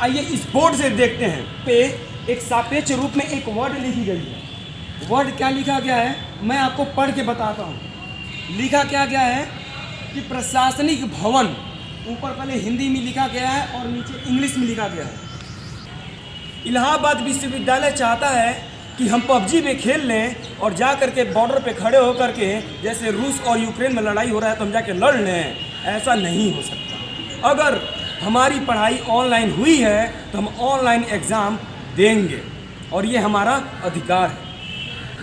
आइए इस बोर्ड से देखते हैं। पे एक सापेक्ष रूप में एक वर्ड लिखी गई है। वर्ड क्या लिखा गया है मैं आपको पढ़ के बताता हूँ। लिखा क्या गया है कि प्रशासनिक भवन, ऊपर पहले हिंदी में लिखा गया है और नीचे इंग्लिश में लिखा गया है। इलाहाबाद विश्वविद्यालय चाहता है कि हम पबजी में खेल लें और जा कर के बॉर्डर पे खड़े होकर के जैसे रूस और यूक्रेन में लड़ाई हो रहा है तो हम जाके लड़ लें। ऐसा नहीं हो सकता। अगर हमारी पढ़ाई ऑनलाइन हुई है तो हम ऑनलाइन एग्ज़ाम देंगे और ये हमारा अधिकार है।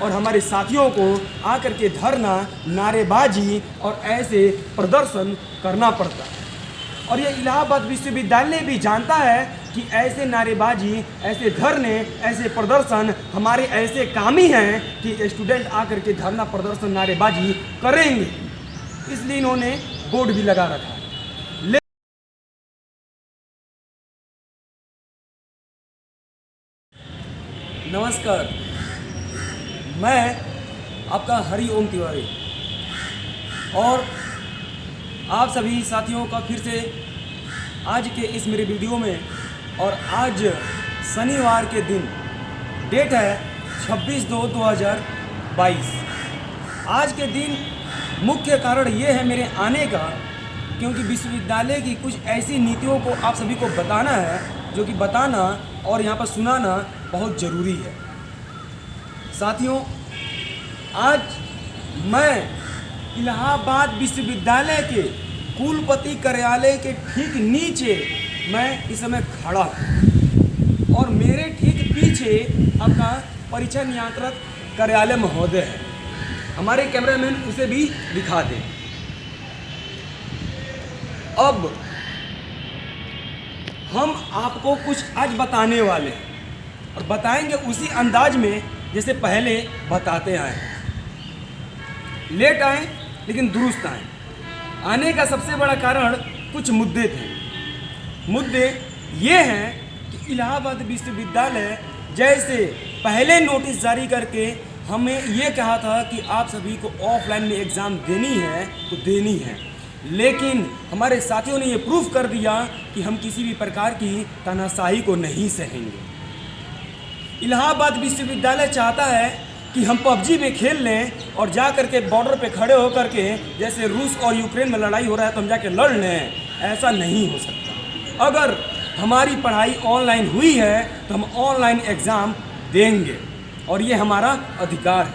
और हमारे साथियों को आकर के धरना, नारेबाजी और ऐसे प्रदर्शन करना पड़ता है। और ये इलाहाबाद विश्वविद्यालय भी जानता है कि ऐसे नारेबाजी, ऐसे धरने, ऐसे प्रदर्शन हमारे ऐसे काम ही हैं कि स्टूडेंट आकर के धरना, प्रदर्शन, नारेबाजी करेंगे। इसलिए इन्होंने बोर्ड भी लगा रखा है। नमस्कार, मैं आपका हरि ओम तिवारी और आप सभी साथियों का फिर से आज के इस मेरे वीडियो में। और आज शनिवार के दिन डेट है 26/2/2022। आज के दिन मुख्य कारण ये है मेरे आने का, क्योंकि विश्वविद्यालय की कुछ ऐसी नीतियों को आप सभी को बताना है जो कि बताना और यहाँ पर सुनाना बहुत ज़रूरी है। साथियों, आज मैं इलाहाबाद विश्वविद्यालय के कुलपति कार्यालय के ठीक नीचे मैं इस समय खड़ा हूँ और मेरे ठीक पीछे आपका परीक्षा नियंत्रक कार्यालय महोदय है। हमारे कैमरामैन उसे भी दिखा दें। अब हम आपको कुछ आज बताने वाले हैं और बताएंगे उसी अंदाज में जैसे पहले बताते आए। लेट आए लेकिन दुरुस्त आए। आने का सबसे बड़ा कारण कुछ मुद्दे थे। मुद्दे ये हैं कि इलाहाबाद विश्वविद्यालय जैसे पहले नोटिस जारी करके हमें ये कहा था कि आप सभी को ऑफलाइन में एग्ज़ाम देनी है तो देनी है, लेकिन हमारे साथियों ने ये प्रूफ कर दिया कि हम किसी भी प्रकार की तानाशाही को नहीं सहेंगे। इलाहाबाद विश्वविद्यालय चाहता है कि हम पबजी में खेल लें और जा कर के बॉर्डर पे खड़े होकर के जैसे रूस और यूक्रेन में लड़ाई हो रहा है तो हम जाके लड़ लें। ऐसा नहीं हो सकता। अगर हमारी पढ़ाई ऑनलाइन हुई है तो हम ऑनलाइन एग्ज़ाम देंगे और ये हमारा अधिकार है।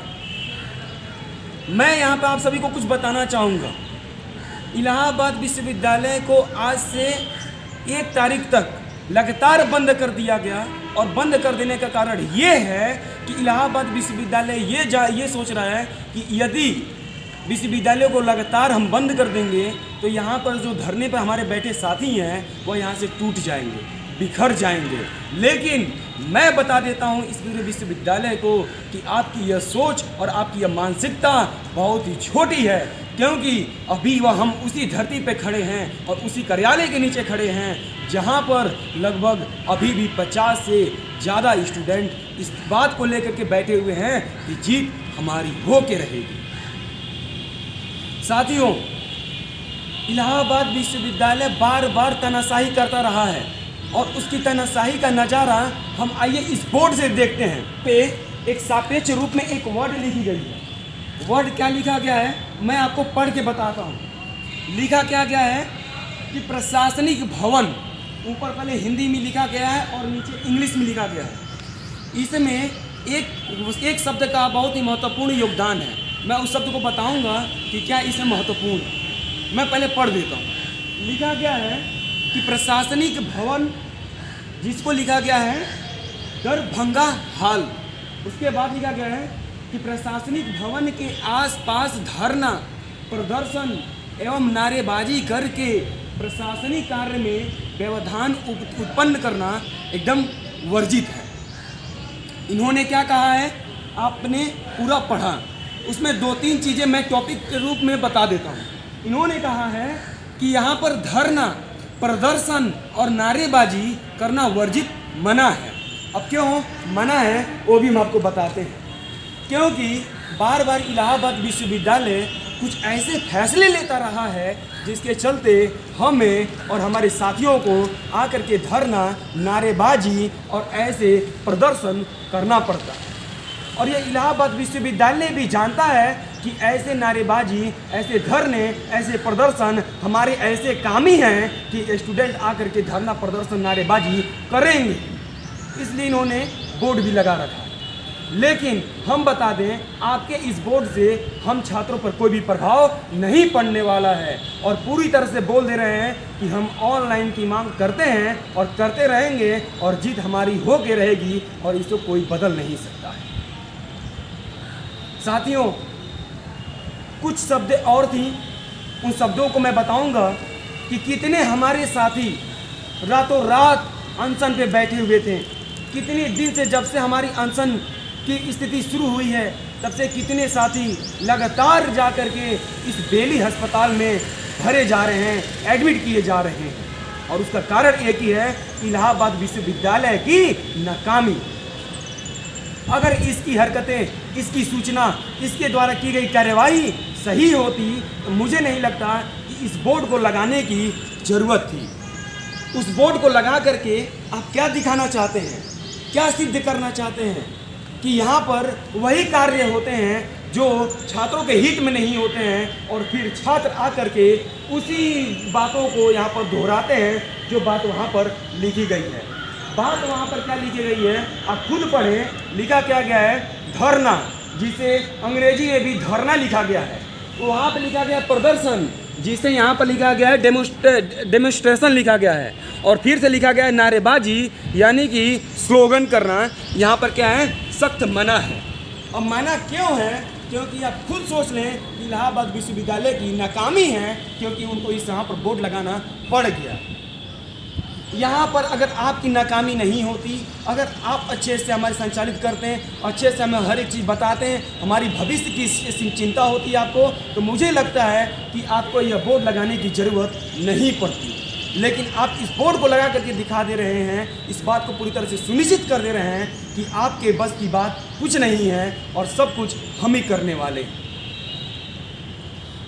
मैं यहाँ पे आप सभी को कुछ बताना चाहूँगा। इलाहाबाद विश्वविद्यालय को आज से 1 तारीख तक लगातार बंद कर दिया गया और बंद कर देने का कारण ये है कि इलाहाबाद विश्वविद्यालय ये सोच रहा है कि यदि विश्वविद्यालय को लगातार हम बंद कर देंगे तो यहाँ पर जो धरने पर हमारे बैठे साथी हैं वो यहाँ से टूट जाएंगे, बिखर जाएंगे। लेकिन मैं बता देता हूँ इस पूरे विश्वविद्यालय को कि आपकी यह सोच और आपकी यह मानसिकता बहुत ही छोटी है, क्योंकि अभी वह हम उसी धरती पे खड़े हैं और उसी कार्यालय के नीचे खड़े हैं जहाँ पर लगभग अभी भी 50 से ज़्यादा स्टूडेंट इस बात को लेकर के बैठे हुए हैं कि जीत हमारी हो के रहेगी। साथियों, इलाहाबाद विश्वविद्यालय बार बार तानाशाही करता रहा है और उसकी तानाशाही का नज़ारा हम आइए इस बोर्ड से देखते हैं। पे एक सापेक्ष रूप में एक वर्ड लिखी गई है। वर्ड क्या लिखा गया है मैं आपको पढ़ के बताता हूँ। लिखा क्या गया है कि प्रशासनिक भवन, ऊपर पहले हिंदी में लिखा गया है और नीचे इंग्लिश में लिखा गया है। इसमें एक शब्द का बहुत ही महत्वपूर्ण योगदान है। मैं उस शब्द को बताऊंगा कि क्या इसमें महत्वपूर्ण है। मैं पहले पढ़ देता हूँ। लिखा गया है कि प्रशासनिक भवन, जिसको लिखा गया है दरभंगा हाल। उसके बाद लिखा गया है कि प्रशासनिक भवन के आसपास धरना, प्रदर्शन एवं नारेबाजी करके प्रशासनिक कार्य में व्यवधान उत्पन्न करना एकदम वर्जित है। इन्होंने क्या कहा है आपने पूरा पढ़ा, उसमें 2-3 चीज़ें मैं टॉपिक के रूप में बता देता हूँ। इन्होंने कहा है कि यहाँ पर धरना, प्रदर्शन और नारेबाजी करना वर्जित मना है। अब क्यों मना है वो भी हम आपको बताते हैं। क्योंकि बार बार इलाहाबाद विश्वविद्यालय कुछ ऐसे फैसले लेता रहा है जिसके चलते हमें और हमारे साथियों को आकर के धरना, नारेबाजी और ऐसे प्रदर्शन करना पड़ता है। और ये इलाहाबाद विश्वविद्यालय भी जानता है कि ऐसे नारेबाजी, ऐसे धरने, ऐसे प्रदर्शन हमारे ऐसे काम ही हैं कि स्टूडेंट आकर के धरना, प्रदर्शन, नारेबाजी करेंगे। इसलिए इन्होंने बोर्ड भी लगा रखा है। लेकिन हम बता दें, आपके इस बोर्ड से हम छात्रों पर कोई भी प्रभाव नहीं पड़ने वाला है और पूरी तरह से बोल दे रहे हैं कि हम ऑनलाइन की मांग करते हैं और करते रहेंगे और जीत हमारी हो के रहेगी और इसको कोई बदल नहीं सकता है। साथियों, कुछ शब्द और थी, उन शब्दों को मैं बताऊंगा कि कितने हमारे साथी रातों रात अनशन पे बैठे हुए थे। कितने दिन से, जब से हमारी अनशन की स्थिति शुरू हुई है, तब से कितने साथी लगातार जा कर के इस बेली अस्पताल में भरे जा रहे हैं, एडमिट किए जा रहे हैं। और उसका कारण एक ही है, इलाहाबाद विश्वविद्यालय की नाकामी। अगर इसकी हरकतें, इसकी सूचना, इसके द्वारा की गई कार्यवाही सही होती तो मुझे नहीं लगता कि इस बोर्ड को लगाने की ज़रूरत थी। उस बोर्ड को लगा करके आप क्या दिखाना चाहते हैं, क्या सिद्ध करना चाहते हैं कि यहाँ पर वही कार्य होते हैं जो छात्रों के हित में नहीं होते हैं और फिर छात्र आकर के उसी बातों को यहाँ पर दोहराते हैं जो बात वहाँ पर लिखी गई है। बात वहाँ पर क्या लिखी गई है आप खुद पढ़ें। लिखा क्या गया है, धरना, जिसे अंग्रेजी में भी धरना लिखा गया है। वहाँ पर लिखा गया प्रदर्शन, जिसे यहाँ पर लिखा गया है डेमोन्स्ट्रेशन लिखा गया है। और फिर से लिखा गया है नारेबाजी, यानी कि स्लोगन करना। यहाँ पर क्या है, सख्त मना है। और मना क्यों है? क्योंकि आप खुद सोच लें कि इलाहाबाद विश्वविद्यालय की नाकामी है, क्योंकि उनको इस यहाँ पर बोर्ड लगाना पड़ गया। यहाँ पर अगर आपकी नाकामी नहीं होती, अगर आप अच्छे से हमारे संचालित करते हैं, अच्छे से हमें हर एक चीज़ बताते हैं, हमारी भविष्य की चिंता होती है आपको, तो मुझे लगता है कि आपको यह बोर्ड लगाने की ज़रूरत नहीं पड़ती। लेकिन आप इस बोर्ड को लगा करके दिखा दे रहे हैं, इस बात को पूरी तरह से सुनिश्चित कर दे रहे हैं कि आपके बस की बात कुछ नहीं है और सब कुछ हम ही करने वाले।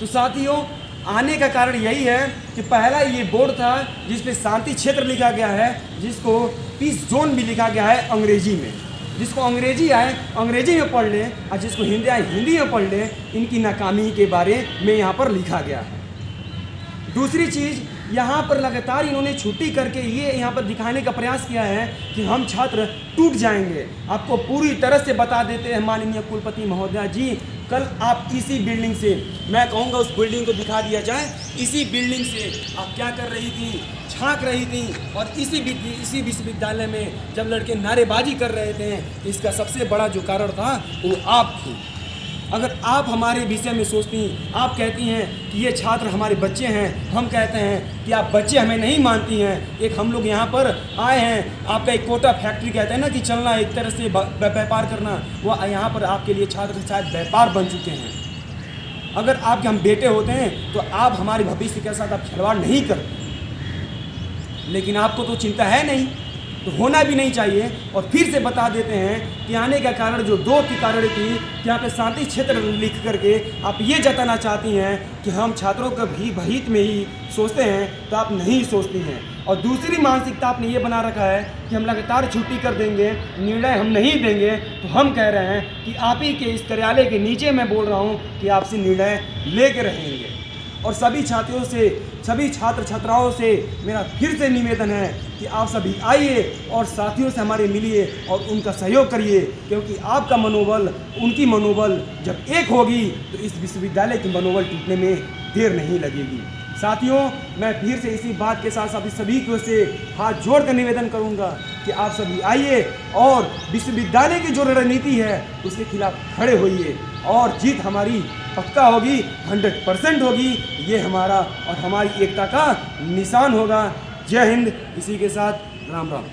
तो साथियों, आने का कारण यही है कि पहला ये बोर्ड था जिस पे शांति क्षेत्र लिखा गया है, जिसको पीस जोन भी लिखा गया है अंग्रेजी में। जिसको अंग्रेजी आए अंग्रेजी में पढ़ लें और जिसको हिंदी आए हिंदी में पढ़ लें। इनकी नाकामी के बारे में यहाँ पर लिखा गया है। दूसरी चीज़, यहाँ पर लगातार इन्होंने छुट्टी करके ये यहाँ पर दिखाने का प्रयास किया है कि हम छात्र टूट जाएंगे। आपको पूरी तरह से बता देते हैं माननीय कुलपति महोदय जी, कल आप इसी बिल्डिंग से, मैं कहूँगा उस बिल्डिंग को दिखा दिया जाए, इसी बिल्डिंग से आप क्या कर रही थी, झांक रही थी। और इसी विश्वविद्यालय में जब लड़के नारेबाजी कर रहे थे, इसका सबसे बड़ा जो कारण था वो आप थी। अगर आप हमारे विषय में सोचती, आप कहती हैं कि ये छात्र हमारे बच्चे हैं, हम कहते हैं कि आप बच्चे हमें नहीं मानती हैं। एक हम लोग यहाँ पर आए हैं, आपका एक कोटा फैक्ट्री कहते हैं ना कि चलना, एक तरह से व्यापार करना, वो यहाँ पर आपके लिए छात्र शायद व्यापार बन चुके हैं। अगर आपके हम बेटे होते हैं तो आप हमारे भविष्य के साथ आप खिलवाड़ नहीं करते, लेकिन आपको तो चिंता है नहीं, तो होना भी नहीं चाहिए। और फिर से बता देते हैं कि आने का कारण जो दो की कारण थी कि यहाँ पे शांति क्षेत्र लिख करके आप ये जताना चाहती हैं कि हम छात्रों का भी हित में ही सोचते हैं, तो आप नहीं सोचती हैं। और दूसरी मानसिकता आपने ये बना रखा है कि हम लगातार छुट्टी कर देंगे, निर्णय हम नहीं देंगे। तो हम कह रहे हैं कि आप ही के इस कार्यालय के नीचे मैं बोल रहा हूँ कि आपसे निर्णय लेके रहेंगे। और सभी छात्रों से, सभी छात्र छात्राओं से मेरा फिर से निवेदन है कि आप सभी आइए और साथियों से हमारे मिलिए और उनका सहयोग करिए, क्योंकि आपका मनोबल, उनकी मनोबल जब एक होगी तो इस विश्वविद्यालय की मनोबल टूटने में देर नहीं लगेगी। साथियों, मैं फिर से इसी बात के साथ साथ सभी को से हाथ जोड़ कर निवेदन करूंगा कि आप सभी आइए और विश्वविद्यालय की जो रणनीति है उसके खिलाफ खड़े होइए और जीत हमारी पक्का होगी, 100% होगी। ये हमारा और हमारी एकता का निशान होगा। जय हिंद। इसी के साथ राम राम।